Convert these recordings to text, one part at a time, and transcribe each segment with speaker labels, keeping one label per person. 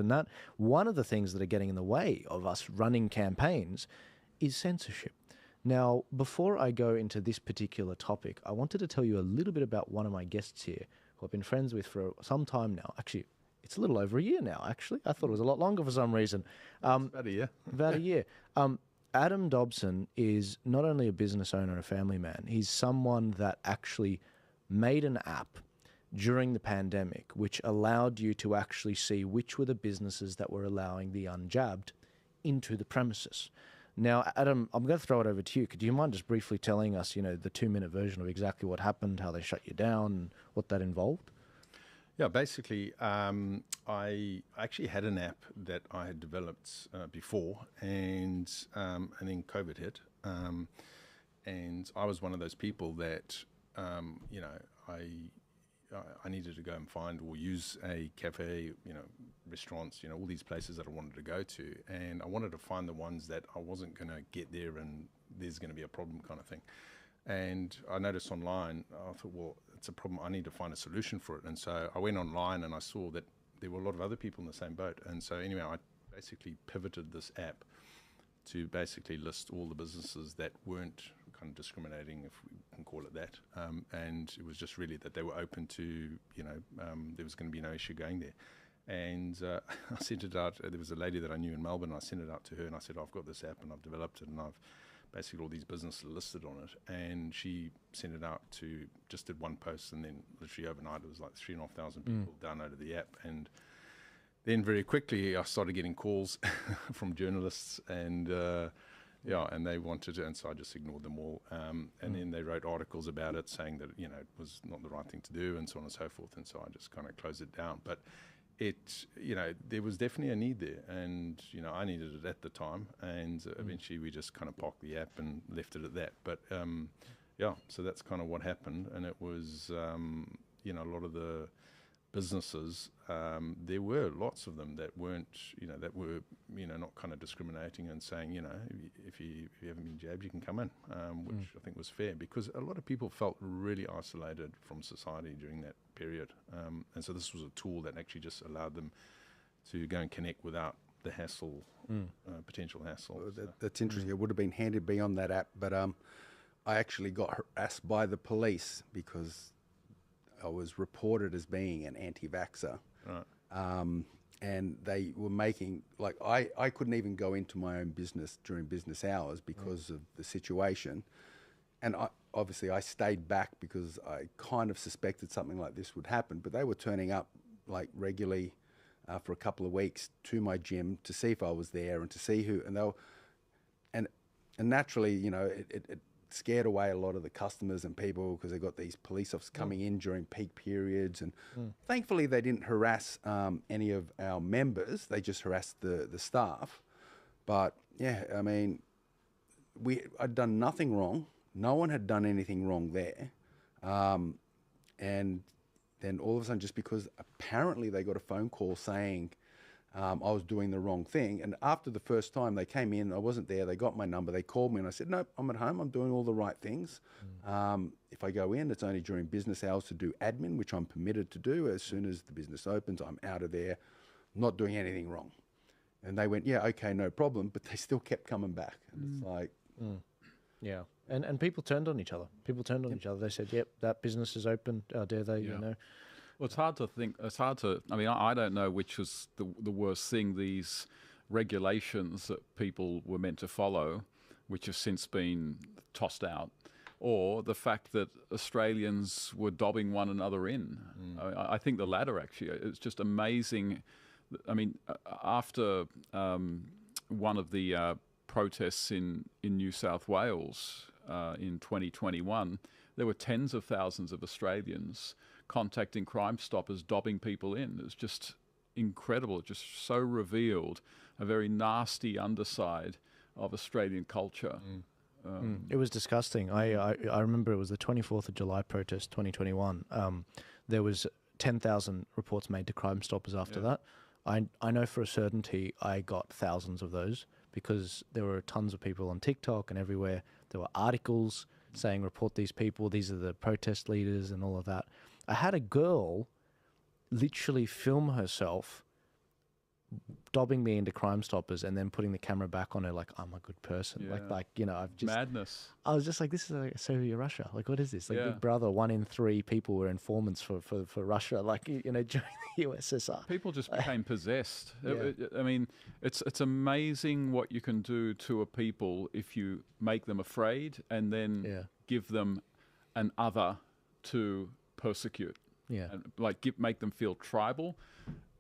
Speaker 1: And that one of the things that are getting in the way of us running campaigns is censorship. Now, before I go into this particular topic, I wanted to tell you a little bit about one of my guests here who I've been friends with for some time now. Actually, it's a little over a year now, actually. I thought it was a lot longer for some reason.
Speaker 2: About a year.
Speaker 1: About a year. Adam Dobson is not only a business owner, a family man, he's someone that actually made an app during the pandemic, which allowed you to actually see which were the businesses that were allowing the unjabbed into the premises. Now, Adam, I'm going to throw it over to you. Could you mind just briefly telling us, the 2-minute version of exactly what happened, how they shut you down, and what that involved?
Speaker 2: Yeah, basically, I actually had an app that I had developed before, and then COVID hit, and I was one of those people that, I needed to go and find or use a cafe, restaurants, all these places that I wanted to go to. And I wanted to find the ones that I wasn't going to get there and there's going to be a problem kind of thing. And I noticed online, I thought, well, it's a problem. I need to find a solution for it. And so I went online and I saw that there were a lot of other people in the same boat. And so anyway, I basically pivoted this app to basically list all the businesses that weren't kind of discriminating, if we can call it that. And it was just really that they were open to, there was going to be no issue going there. And I sent it out. There was a lady that I knew in Melbourne. I sent it out to her and I said, I've got this app and I've developed it and I've basically all these businesses listed on it. And she sent it out to, just did one post, and then literally overnight it was like 3,500 people downloaded the app. And then very quickly I started getting calls from journalists and and they wanted to, and so I just ignored them all. And then they wrote articles about it saying that, it was not the right thing to do and so on and so forth. And so I just kind of closed it down. But it, there was definitely a need there, and, I needed it at the time. And eventually we just kind of parked the app and left it at that. But so that's kind of what happened. And it was, a lot of the businesses, there were lots of them that weren't, that were, not kind of discriminating and saying, if you haven't been jabbed, you can come in, which I think was fair, because a lot of people felt really isolated from society during that period. And so this was a tool that actually just allowed them to go and connect without the hassle, potential hassle.
Speaker 3: That's interesting. It would have been handy to be on that app, but I actually got harassed by the police because I was reported as being an anti-vaxxer. Right. And they were making, I couldn't even go into my own business during business hours because of the situation. And obviously I stayed back because I kind of suspected something like this would happen, but they were turning up regularly for a couple of weeks to my gym to see if I was there and to see who, and they were, and naturally, it scared away a lot of the customers and people because they got these police officers coming in during peak periods, and thankfully they didn't harass any of our members. They just harassed the staff. But yeah, I mean, I'd done nothing wrong. No one had done anything wrong there. And then all of a sudden, just because apparently they got a phone call saying I was doing the wrong thing. And after the first time they came in, I wasn't there, they got my number, they called me and I said, nope, I'm at home, I'm doing all the right things. If I go in, it's only during business hours to do admin, which I'm permitted to do. As soon as the business opens, I'm out of there, not doing anything wrong. And they went, yeah, okay, no problem. But they still kept coming back. And it's like...
Speaker 1: Yeah. And people turned on each other. People turned on each other. They said, yep, that business is open. How dare they,
Speaker 4: Well, it's hard to think. It's hard to. I mean, I don't know which was the worst thing. These regulations that people were meant to follow, which have since been tossed out, or the fact that Australians were dobbing one another in. I think the latter, actually. It's just amazing. I mean, after one of the protests in New South Wales in 2021, there were tens of thousands of Australians contacting Crime Stoppers, dobbing people in. It's just incredible. It just so revealed a very nasty underside of Australian culture.
Speaker 1: It was disgusting. I remember it was the 24th of July protest, 2021. There was 10,000 reports made to Crime Stoppers after that. I know for a certainty I got thousands of those because there were tons of people on TikTok and everywhere. There were articles saying, report these people, these are the protest leaders and all of that. I had a girl literally film herself dobbing me into Crime Stoppers and then putting the camera back on her like I'm a good person.
Speaker 4: Yeah.
Speaker 1: Like you know, I've just
Speaker 4: Madness.
Speaker 1: I was just like, this is like Soviet Russia. Like, what is this? Like,
Speaker 4: Yeah.
Speaker 1: Big Brother, 1 in 3 people were informants for Russia. Like, you know, during the USSR.
Speaker 4: People just became possessed.
Speaker 1: Yeah.
Speaker 4: I mean, it's amazing what you can do to a people if you make them afraid and then
Speaker 1: Yeah.
Speaker 4: give them an other to persecute.
Speaker 1: Yeah.
Speaker 4: And make them feel tribal.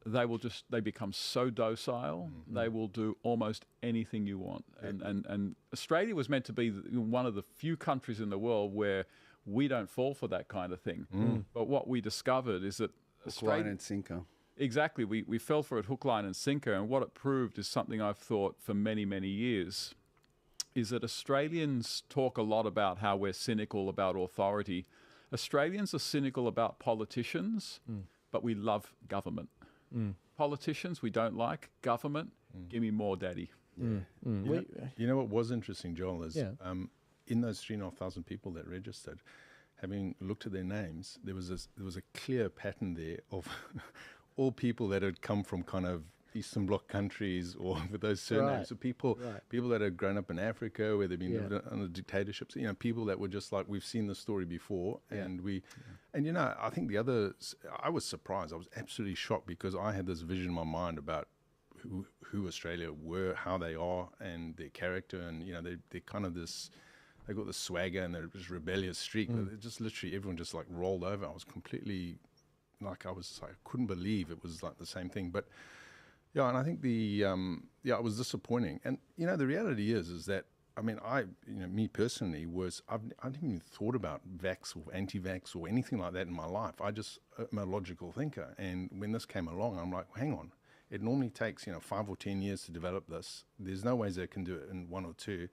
Speaker 4: They become so docile. They will do almost anything you want. And Australia was meant to be one of the few countries in the world where we don't fall for that kind of thing. But what we discovered is that
Speaker 3: Hook, line and sinker.
Speaker 4: Exactly. We fell for it hook, line and sinker. And what it proved is something I've thought for many, many years, is that Australians talk a lot about how we're cynical about authority. Australians are cynical about politicians, but we love government. Politicians we don't like. Government, give me more, daddy.
Speaker 2: You know what was interesting, Joel, is in those 3,500 people that registered, having looked at their names, there was a clear pattern there of all people that had come from kind of Eastern Bloc countries or with those surnames.
Speaker 1: Right.
Speaker 2: So people that had grown up in Africa where they've been living under dictatorships, you know, people that were just like, we've seen the story before. And and you know, I think I was surprised. I was absolutely shocked because I had this vision in my mind about who Australia were, how they are and their character. And, you know, they're kind of they got this swagger and this rebellious streak. But it just literally, everyone just like rolled over. I was completely, I couldn't believe it was like the same thing. But yeah, and I think it was disappointing. And, you know, the reality is that, I mean, me personally I didn't even thought about vax or anti-vax or anything like that in my life. I'm a logical thinker. And when this came along, I'm like, hang on. It normally takes, 5 or 10 years to develop this. There's no ways they can do it in 1 or 2.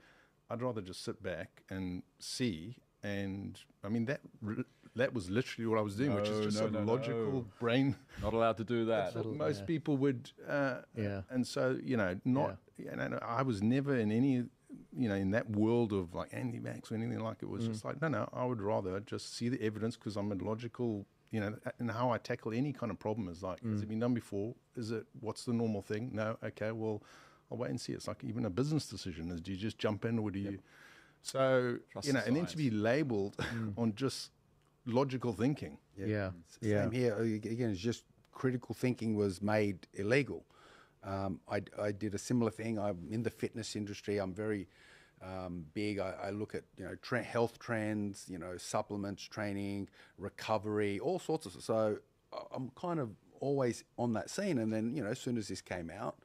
Speaker 2: I'd rather just sit back and see. And I mean, that was literally what I was doing, which is just logical brain.
Speaker 4: Not allowed to do that.
Speaker 2: That's what most people would. And so, I was never in any, in that world of like anti-vax or anything like it. It was just like, no, I would rather just see the evidence because I'm a logical, and how I tackle any kind of problem is like, has it been done before? What's the normal thing? No, okay, well, I'll wait and see. It's like even a business decision is, do you just jump in or do you? So,
Speaker 4: Trust
Speaker 2: and then
Speaker 4: science.
Speaker 2: to be labeled on just logical thinking.
Speaker 3: Same here. Again, it's just critical thinking was made illegal. I did a similar thing. I'm in the fitness industry. I'm very big. I look at health trends, supplements, training, recovery, all sorts of. So I'm kind of always on that scene. And then as soon as this came out,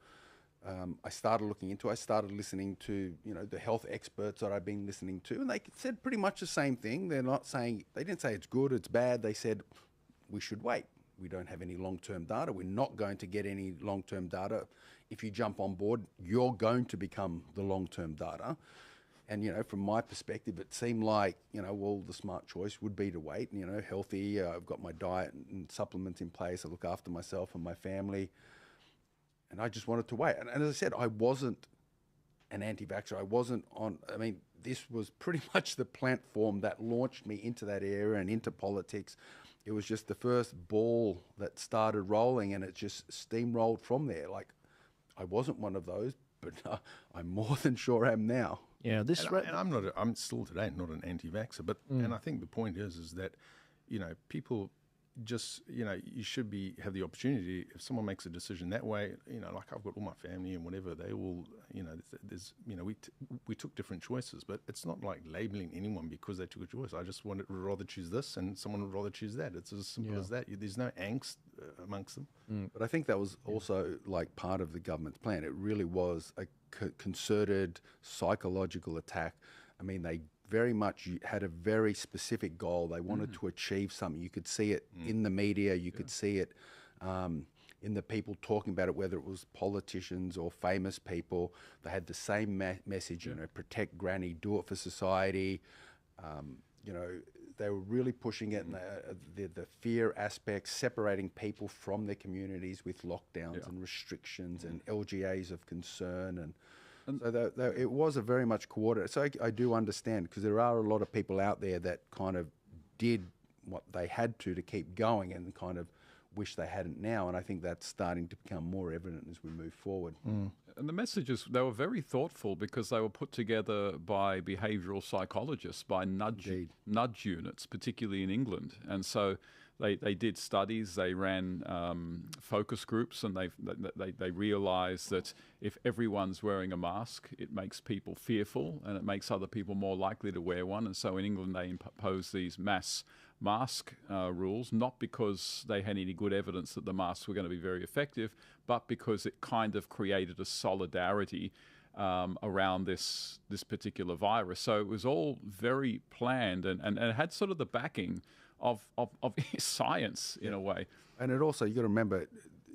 Speaker 3: I started looking into. I started listening to the health experts that I've been listening to, and they said pretty much the same thing. They didn't say it's good, it's bad. They said we should wait. We don't have any long-term data. We're not going to get any long-term data. If you jump on board, you're going to become the long-term data. And from my perspective, it seemed like well, the smart choice would be to wait. Healthy. I've got my diet and supplements in place. I look after myself and my family. And I just wanted to wait. And as I said, I wasn't an anti-vaxxer. This was pretty much the platform that launched me into that area and into politics. It was just the first ball that started rolling, and it just steamrolled from there. Like, I wasn't one of those, but I'm more than sure am now.
Speaker 1: Yeah,
Speaker 2: I'm still today not an anti-vaxxer, but and I think the point is that people just you should have the opportunity if someone makes a decision that way. Like I've got all my family and whatever, they all we took different choices, but it's not like labeling anyone because they took a choice. I just would rather choose this, and someone would rather choose that. It's as simple as that. There's no angst amongst them.
Speaker 3: But I think that was also like part of the government's plan. It really was a concerted psychological attack. I mean, they very much had a very specific goal. They wanted to achieve something. You could see it in the media. You could see it in the people talking about it, whether it was politicians or famous people. They had the same message, protect granny, do it for society. They were really pushing it, and the fear aspect, separating people from their communities with lockdowns and restrictions and LGAs of concern. And so it was a very much coordinated. So I do understand, because there are a lot of people out there that kind of did what they had to keep going and kind of wish they hadn't now. And I think that's starting to become more evident as we move forward.
Speaker 4: And the messages, they were very thoughtful because they were put together by behavioral psychologists, by nudge units, particularly in England. And so they did studies, they ran focus groups, and they realized that if everyone's wearing a mask, it makes people fearful and it makes other people more likely to wear one. And so in England, they imposed these mass mask rules, not because they had any good evidence that the masks were going to be very effective, but because it kind of created a solidarity around this particular virus. So it was all very planned, and it had sort of the backing of science in a way.
Speaker 3: And it also, you got to remember,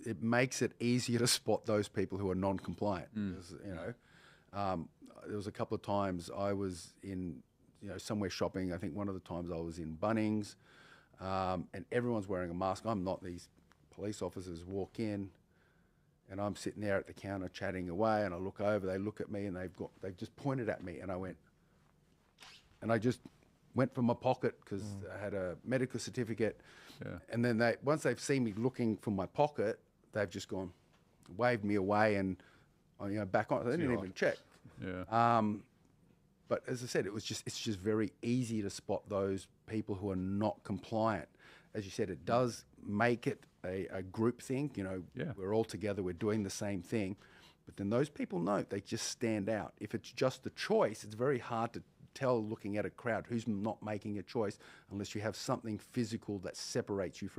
Speaker 3: it makes it easier to spot those people who are non-compliant. Because, you know, there was a couple of times I was in, you know, somewhere shopping. I think one of the times I was in Bunnings, and everyone's wearing a mask. I'm not. These police officers walk in, and I'm sitting there at the counter chatting away, and I look over, they look at me, and they've just pointed at me, and I just went for my pocket because I had a medical certificate, and then once they've seen me looking for my pocket, they've just waved me away, and you know, back on. They didn't even check. But as I said, it's just very easy to spot those people who are not compliant. As you said, it does make it a group thing. You know, we're all together, we're doing the same thing. But then those people they just stand out. If it's just a choice, it's very hard to tell looking at a crowd who's not making a choice unless you have something physical that separates you from